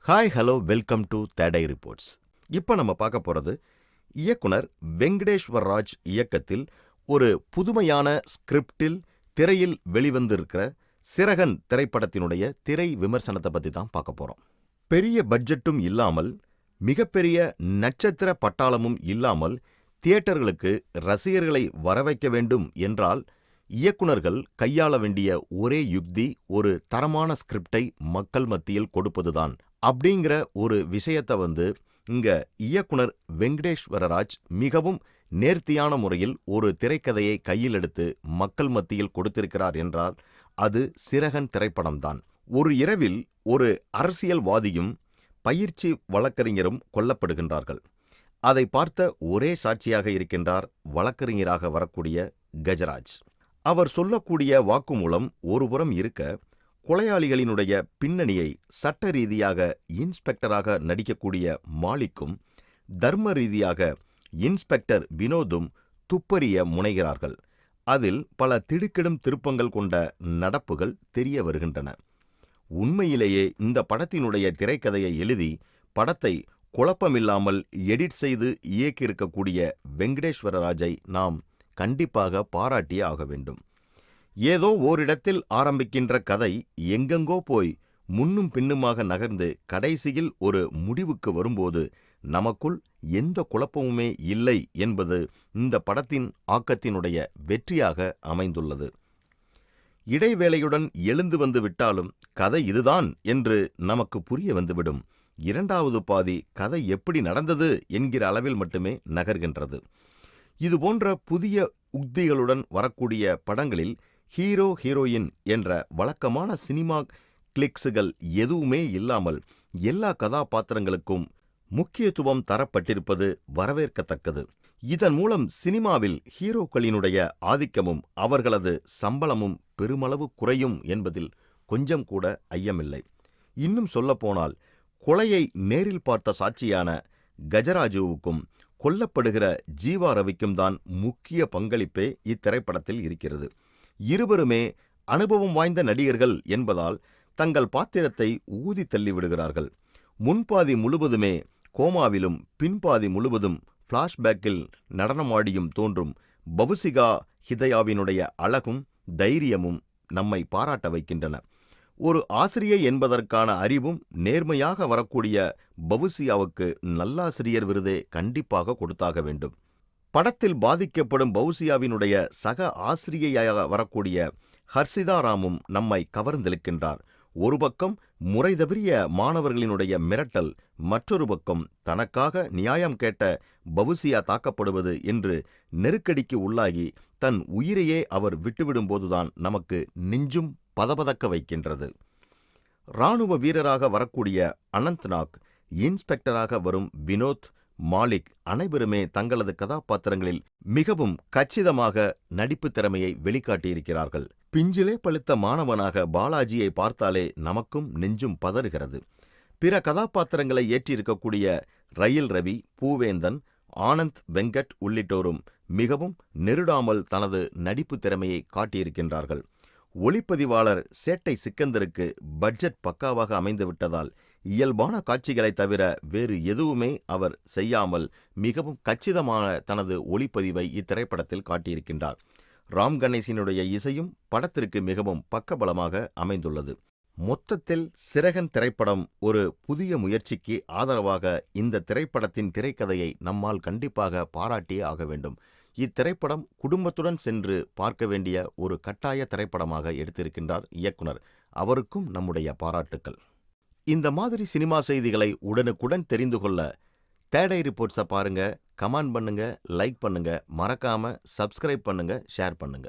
Hi hello welcome to today reports. இப்போ நம்ம பார்க்க போகிறது இயக்குனர் வெங்கடேஸ்வர் ராஜ் இயக்கத்தில் ஒரு புதுமையான ஸ்கிரிப்டில் திரையில் வெளிவந்திருக்கிற சிறகன் திரைப்படத்தினுடைய திரை விமர்சனத்தை பற்றி தான் பார்க்க போகிறோம். பெரிய பட்ஜெட்டும் இல்லாமல் மிகப்பெரிய நட்சத்திர பட்டாளமும் இல்லாமல் தியேட்டர்களுக்கு ரசிகர்களை வரவைக்க வேண்டும் என்றால் இயக்குனர்கள் கையாள வேண்டிய ஒரே யுக்தி ஒரு தரமான ஸ்கிரிப்டை மக்கள் மத்தியில் கொடுப்பதுதான் அப்படிங்கிற ஒரு விஷயத்தை இங்க இயக்குனர் வெங்கடேஸ்வர ராஜ் மிகவும் நேர்த்தியான முறையில் ஒரு திரைக்கதையை கையில் எடுத்து மக்கள் மத்தியில் கொடுத்திருக்கிறார் என்றால் அது சிறகன் திரைப்படம்தான். ஒரு இரவில் ஒரு அரசியல்வாதியும் பயிற்சி வழக்கறிஞரும் கொல்லப்படுகின்றார்கள். அதை பார்த்த ஒரே சாட்சியாக இருக்கின்றார் வழக்கறிஞராக வரக்கூடிய கஜராஜ். அவர் சொல்லக்கூடிய வாக்குமூலம் ஒருபுறம் இருக்க, கொலையாளிகளினுடைய பின்னணியை சட்ட ரீதியாக இன்ஸ்பெக்டராக நடிக்கக்கூடிய மாலிக்கும் தர்ம ரீதியாக இன்ஸ்பெக்டர் வினோதும் துப்பறிய முனைகிறார்கள். அதில் பல திடுக்கிடும் திருப்பங்கள் கொண்ட நடப்புகள் தெரிய வருகின்றன. உண்மையிலேயே இந்த படத்தினுடைய திரைக்கதையை எழுதி படத்தை குழப்பமில்லாமல் எடிட் செய்து இயக்கியிருக்கக்கூடிய வெங்கடேஸ்வர ராஜை நாம் கண்டிப்பாக பாராட்டியே ஆக வேண்டும். ஏதோ ஓரிடத்தில் ஆரம்பிக்கின்ற கதை எங்கெங்கோ போய் முன்னும் பின்னுமாக நகர்ந்து கடைசியில் ஒரு முடிவுக்கு வரும்போது நமக்குள் எந்த குழப்பமுமே இல்லை என்பது இந்த படத்தின் ஆக்கத்தினுடைய வெற்றியாக அமைந்துள்ளது. இடைவேளையுடன் எழுந்து வந்து விட்டாலும் கதை இதுதான் என்று நமக்கு புரிய வந்துவிடும். இரண்டாவது பாதி கதை எப்படி நடந்தது என்கிற அளவில் மட்டுமே நகர்கின்றது. இதுபோன்ற புதிய உக்திகளுடன் வரக்கூடிய படங்களில் ஹீரோ ஹீரோயின் என்ற வழக்கமான சினிமா கிளிக்ஸுகள் எதுவுமே இல்லாமல் எல்லா கதாபாத்திரங்களுக்கும் முக்கியத்துவம் தரப்பட்டிருப்பது வரவேற்கத்தக்கது. இதன் மூலம் சினிமாவில் ஹீரோக்களினுடைய ஆதிக்கமும் அவர்களது சம்பளமும் பெருமளவு குறையும் என்பதில் கொஞ்சம் கூட ஐயமில்லை. இன்னும் சொல்லப்போனால் கொலையை நேரில் பார்த்த சாட்சியான கஜராஜுவுக்கும் கொல்லப்படுகிற ஜீவா ரவிக்கும் தான் முக்கிய பங்களிப்பே இத்திரைப்படத்தில் இருக்கிறது. இருவருமே அனுபவம் வாய்ந்த நடிகர்கள் என்பதால் தங்கள் பாத்திரத்தை ஊதி தள்ளிவிடுகிறார்கள். முன்பாதி முழுவதுமே கோமாவிலும் பின்பாதி முழுவதும் பிளாஷ்பேக்கில் நடனமாடியும் தோன்றும் பவுசிகா ஹிதயாவினுடைய அழகும் தைரியமும் நம்மை பாராட்ட வைக்கின்றன. ஒரு ஆசிரியை என்பதற்கான அறிவும் நேர்மையாக வரக்கூடிய பவுசியாவுக்கு நல்லாசிரியர் விருதே கண்டிப்பாக கொடுத்தாக வேண்டும். படத்தில் பாதிக்கப்படும் பவுசியாவினுடைய சக ஆசிரியையாக வரக்கூடிய ஹர்ஷிதா ராமும் நம்மை கவர்ந்தெழுக்கின்றார். ஒரு பக்கம் முறை தவறிய மாணவர்களினுடைய மிரட்டல், மற்றொரு பக்கம் தனக்காக நியாயம் கேட்ட பவுசியா தாக்கப்படுவது என்று நெருக்கடிக்கு உள்ளாகி தன் உயிரையே அவர் விட்டுவிடும்போதுதான் நமக்கு நெஞ்சும் பதபதக்க வைக்கின்றது. இராணுவ வீரராக வரக்கூடிய அனந்த்நாக், இன்ஸ்பெக்டராக வரும் வினோத், மாலிக் அனைவருமே தங்களது கதாபாத்திரங்களில் மிகவும் கச்சிதமாக நடிப்பு திறமையை வெளிக்காட்டியிருக்கிறார்கள். பிஞ்சிலே பழுத்த மாணவனாக பாலாஜியை பார்த்தாலே நமக்கும் நெஞ்சும் பதறுகிறது. பிற கதாபாத்திரங்களை ஏற்றியிருக்கக்கூடிய ரயில் ரவி, பூவேந்தன், ஆனந்த் வெங்கட் உள்ளிட்டோரும் மிகவும் நெருடாமல் தனது நடிப்பு திறமையை காட்டியிருக்கின்றார்கள். ஒளிப்பதிவாளர் சேட்டை சிக்கந்தருக்கு பட்ஜெட் பக்காவாக அமைந்துவிட்டதால் இயல்பான காட்சிகளை தவிர வேறு எதுவுமே அவர் செய்யாமல் மிகவும் கச்சிதமான தனது ஒளிப்பதிவை இத்திரைப்படத்தில் காட்டியிருக்கின்றார். ராம் கணேசனுடைய இசையும் படத்திற்கு மிகவும் பக்கபலமாக அமைந்துள்ளது. மொத்தத்தில் சிறகன் திரைப்படம் ஒரு புதிய முயற்சிக்கு ஆதரவாக இந்த திரைப்படத்தின் திரைக்கதையை நம்மால் கண்டிப்பாக பாராட்டியே ஆக வேண்டும். இத்திரைப்படம் குடும்பத்துடன் சென்று பார்க்க வேண்டிய ஒரு கட்டாய திரைப்படமாக எடுத்திருக்கின்றார் இயக்குனர். அவருக்கும் நம்முடைய பாராட்டுக்கள். இந்த மாதிரி சினிமா செய்திகளை உடனுக்குடன் தெரிந்து கொள்ள தேடை ரிப்போர்ட்ஸை பாருங்க, கமெண்ட் பண்ணுங்க, லைக் பண்ணுங்க, மறக்காம சப்ஸ்கிரைப் பண்ணுங்க, ஷேர் பண்ணுங்க.